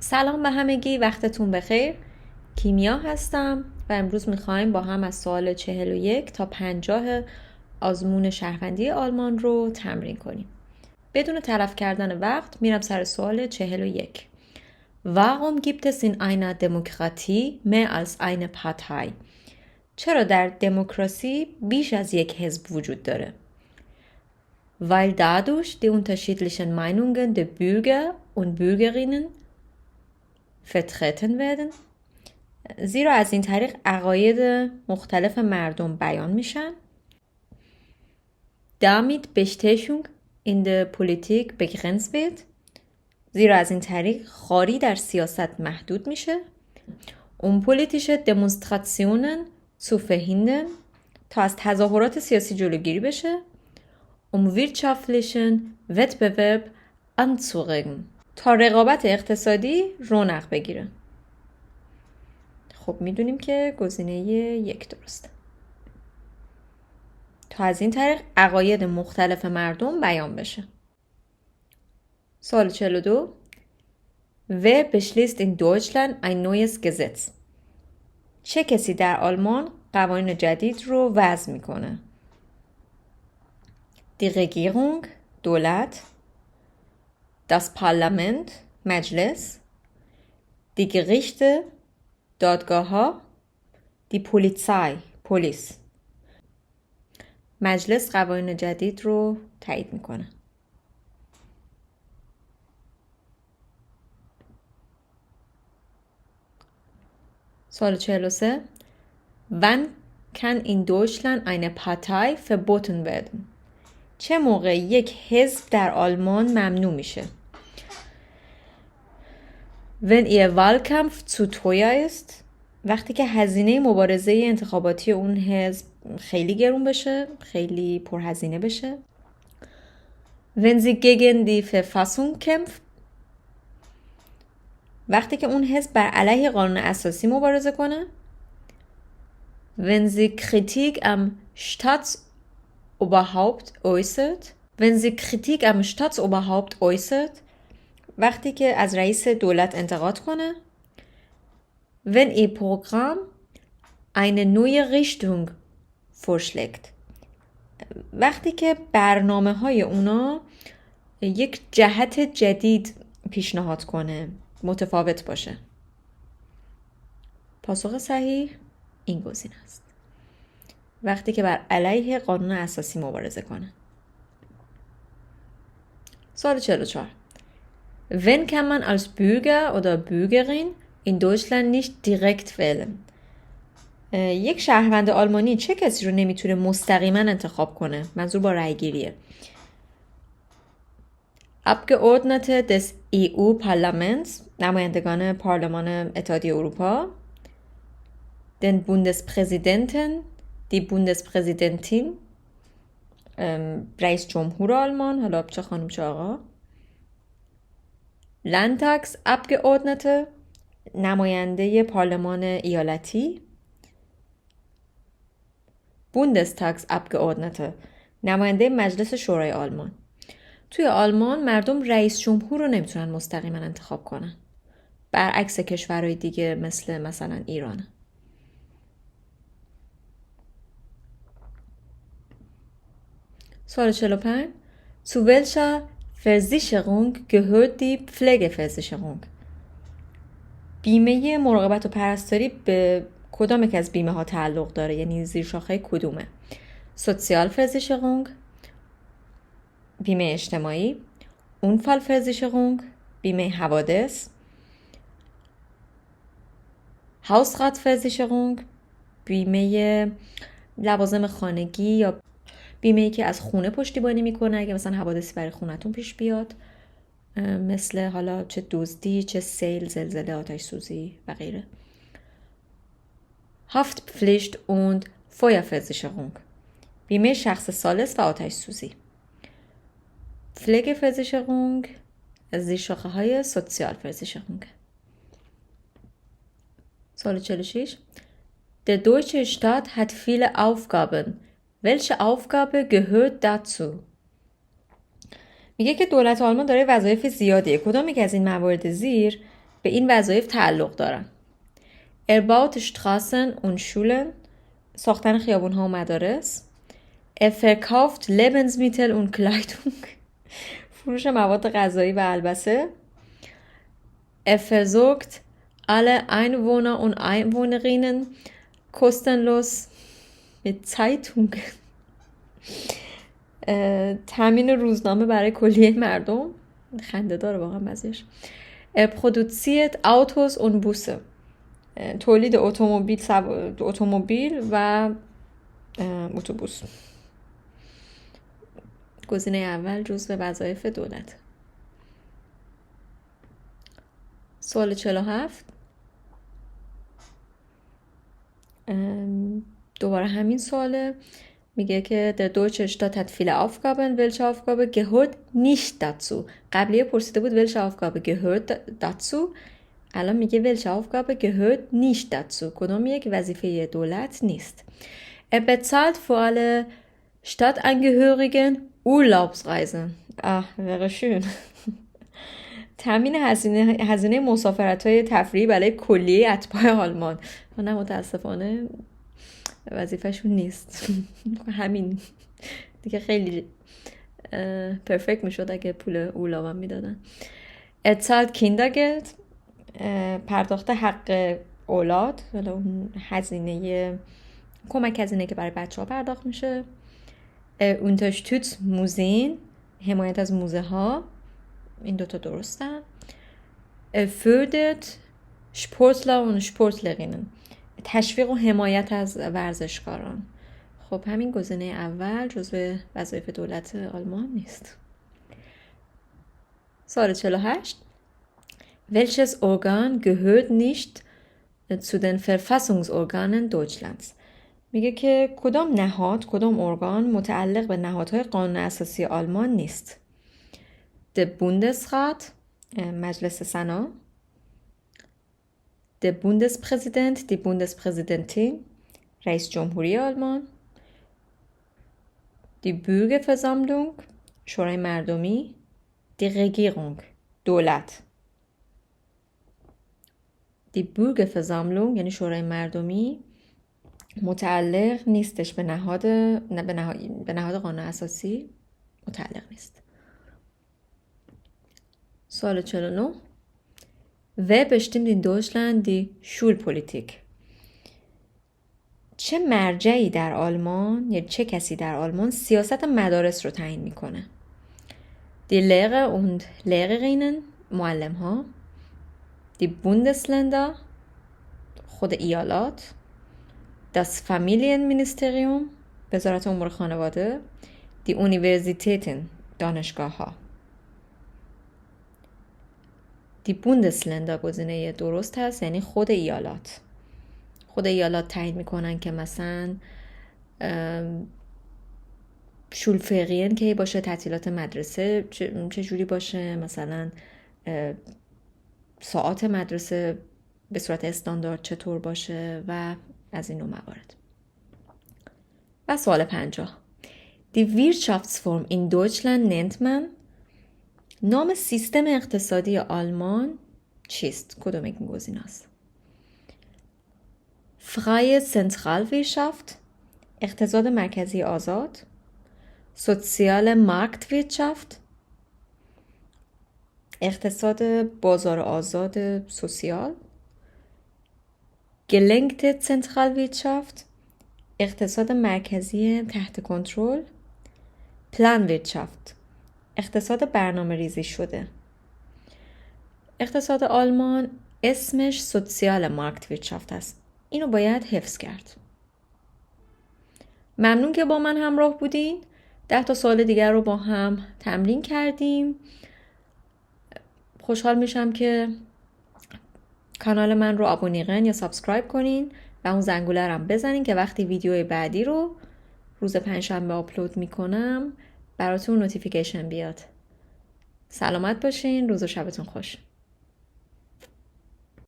سلام به همگی، وقتتون بخیر. کیمیا هستم و امروز میخوایم با هم از سوال 41 تا 50 آزمون شهروندی آلمان رو تمرین کنیم. بدون تلف کردن وقت میرم سر سوال 41. Warum gibt es in einer Demokratie mehr als eine Partei? چرا در دموکراسی بیش از یک حزب وجود داره؟ Weil dadurch die unterschiedlichen Meinungen der Bürger und Bürgerinnen vertreten werden. زیرا از این طریق عقاید مختلف مردم بیان میشن. Damit Bestechung in der Politik begrenzt wird. زیرا از این طریق خواری در سیاست محدود میشه. politische Demonstrationen zu verhindern. تا از تظاهرات سیاسی جلوگیری بشه. Wirtschaftlichen Wettbewerb anzuregen. تا رقابت اقتصادی رونق بگیره. خب میدونیم که گزینه 1 درسته. تا از این طریق عقاید مختلف مردم بیان بشه. سوال 42. Wer beschließt in Deutschland ein neues Gesetz? چه کسی در آلمان قوانین جدید رو وضع میکنه؟ Die Regierung، دولت. Das Parlament، مجلس. Die Gerichte، دادگاه ها. Die Polizei، پلیس. مجلس قوانین جدید رو تایید میکنه. سوال 43. Wann kann in Deutschland eine Partei verboten werden? چه موقع یک حزب در آلمان ممنوع میشه؟ Wenn ihr Wahlkampf zu teuer ist. وقتی که هزینه مبارزه انتخاباتی اون حزب خیلی گرون بشه، خیلی پرهزینه بشه. Wenn sie gegen die Verfassung kämpft. وقتی که اون حزب بر علیه قانون اساسی مبارزه کنه. Wenn sie Kritik am Staatsoberhaupt äußert. Wenn sie Kritik am Staatsoberhaupt äußert. وقتی که از رئیس دولت انتقاد کنه. Wenn ihr Programm eine neue Richtung vorschlägt. وقتی که برنامه های اونا یک جهت جدید پیشنهاد کنه، متفاوت باشه. پاسخ صحیح این گزینه است. وقتی که بر علیه قانون اساسی مبارزه کنه. سوال 44. Wenn kann man als Bürger oder Bürgerin in Deutschland nicht direkt wählen? یک شهروند آلمانی چه کسی رو نمیتونه مستقیما انتخاب کنه؟ منظور با رأی گیریه. Abgeordnete des EU-Parlaments، نمایندگان پارلمان اتحادیه اروپا. Den Bundespräsidenten، die Bundespräsidentin، رئیس جمهور آلمان، حالا چه خانم چه آقا. Landtagsabgeordnete، نماینده پارلمان ایالتی. Bundestagsabgeordnete، نماینده مجلس شورای آلمان. توی آلمان مردم رئیس جمهور رو نمیتونن مستقیما انتخاب کنن. برعکس کشورهای دیگه مثلا ایران. سوال 45. Zu welcher Versicherung gehört die Pflegeversicherung? بیمه مراقبت و پرستاری به کدام یک از بیمه ها تعلق داره؟ یعنی زیر شاخه کدومه؟ Sozialversicherung، بیمه اجتماعی. Unfallversicherung، بیمه حوادث. Hausratversicherung، بیمه لوازم خانگی یا بیمه‌ای که از خونه پشتیبانی میکنه اگه مثلا حوادثی برای خونتون پیش بیاد، مثل حالا چه دزدی، چه سیل، زلزله، آتش سوزی و غیره. Haftpflicht und Feuerversicherung، بیمه شخص ثالث و آتش سوزی. Pflegeversicherung از زیر شاخه های Sozialversicherung. سوال 46. Der deutsche Staat hat viele Aufgaben. Welche Aufgabe gehört dazu? میگه که دولت آلمان داره وظایف زیادیه. کدام یک از این موارد زیر به این وظایف تعلق دارن. baut Straßen und Schulen، ساختن خیابون‌ها و مدارس. verkauft Lebensmittel und Kleidung، فروش مواد غذایی و البسه. versorgt alle Einwohner und Einwohnerinnen kostenlos mit Zeitung، تامین روزنامه برای کلیه مردم. خنده داره واقعا بعضیش. produziert Autos und Busse، تولید اتومبیل و اتوبوس. گزینه اول جزو وظایف دولت. سوال 47 دوباره همین سواله. میگه که der Deutsche Staat hat viele Aufgaben. Welche Aufgabe gehört nicht dazu؟ قبلیه پرسیده بود welche Aufgabe gehört dazu، الان میگه welche Aufgabe gehört nicht dazu، کدام یک وظیفه دولت نیست. bezahlt für alle Stadtangehörigen Urlaubsreisen. wäre schön. تامین هزینه مسافرت‌های تفریحی برای کلیه اتباع آلمان. نه متاسفانه وظیفه‌شون نیست. همین دیگه خیلی پرفکت میشد اگه پول اولابم میدادن. اتساد کیندرگلد، پرداخت حق اولاد، ولی اون هزینه کمک هزینه که برای بچه ها پرداخت میشه. unterstützt Museen، حمایت از موزه ها، این دوتا درستن. fördert Sportler und Sportlerinnen، تشویق و حمایت از ورزشکاران. خب همین گزینه اول جزو وظایف دولت آلمان نیست. سوال 48 welches Organ gehört nicht zu den Verfassungsorganen Deutschlands؟ میگه که کدام ارگان متعلق به نهادهای قانون اساسی آلمان نیست. der Bundesrat، مجلس سنا. der Bundespräsident، die Bundespräsidentin، رئیس جمهوری آلمان. die Bürgerversammlung، شورای مردمی. die Regierung، دولت. die Bürgerversammlung یعنی شورای مردمی متعلق نیستش به نهاد قانون اساسی، متعلق نیست. سوال 49 Wer bestimmt in Deutschland die Schulpolitik؟ چه مرجعی در آلمان یا چه کسی در آلمان سیاست مدارس رو تعیین میکنه؟ Die Lehrer und Lehrerinnen، معلم ها. Die Bundesländer، خود ایالات. Das Familienministerium، وزارت امور خانواده. Die Universitäten، دانشگاه ها. Die Bundesländer گزینه درست هست، یعنی خود ایالات. خود ایالات تعیین میکنن که مثلا شولفرین کی باشه، تعطیلات مدرسه چه جوری باشه، مثلا ساعات مدرسه به صورت استاندارد چطور باشه و از این نوع موارد. و سوال 50 Die Wirtschaftsform in Deutschland nennt man، نام سیستم اقتصادی آلمان چیست؟ کدوم این گزینه است؟ Freie Zentralwirtschaft، اقتصاد مرکزی آزاد. Soziale Marktwirtschaft، اقتصاد بازار آزاد سوسیال. Gelenkte Zentralwirtschaft، اقتصاد مرکزی تحت کنترل. Planwirtschaft، اقتصاد برنامه ریزی شده. اقتصاد آلمان اسمش سوسیال مارکتویرشافت است. اینو باید حفظ کرد. ممنون که با من همراه بودین. 10 سوال دیگر رو با هم تمرین کردیم. خوشحال میشم که کانال من رو ابونیقن یا سابسکرایب کنین و اون زنگوله رو هم بزنین که وقتی ویدیو بعدی رو روز پنجشنبه آپلود میکنم براتون نوتیفیکیشن بیاد. سلامت باشین. روز و شبتون خوش.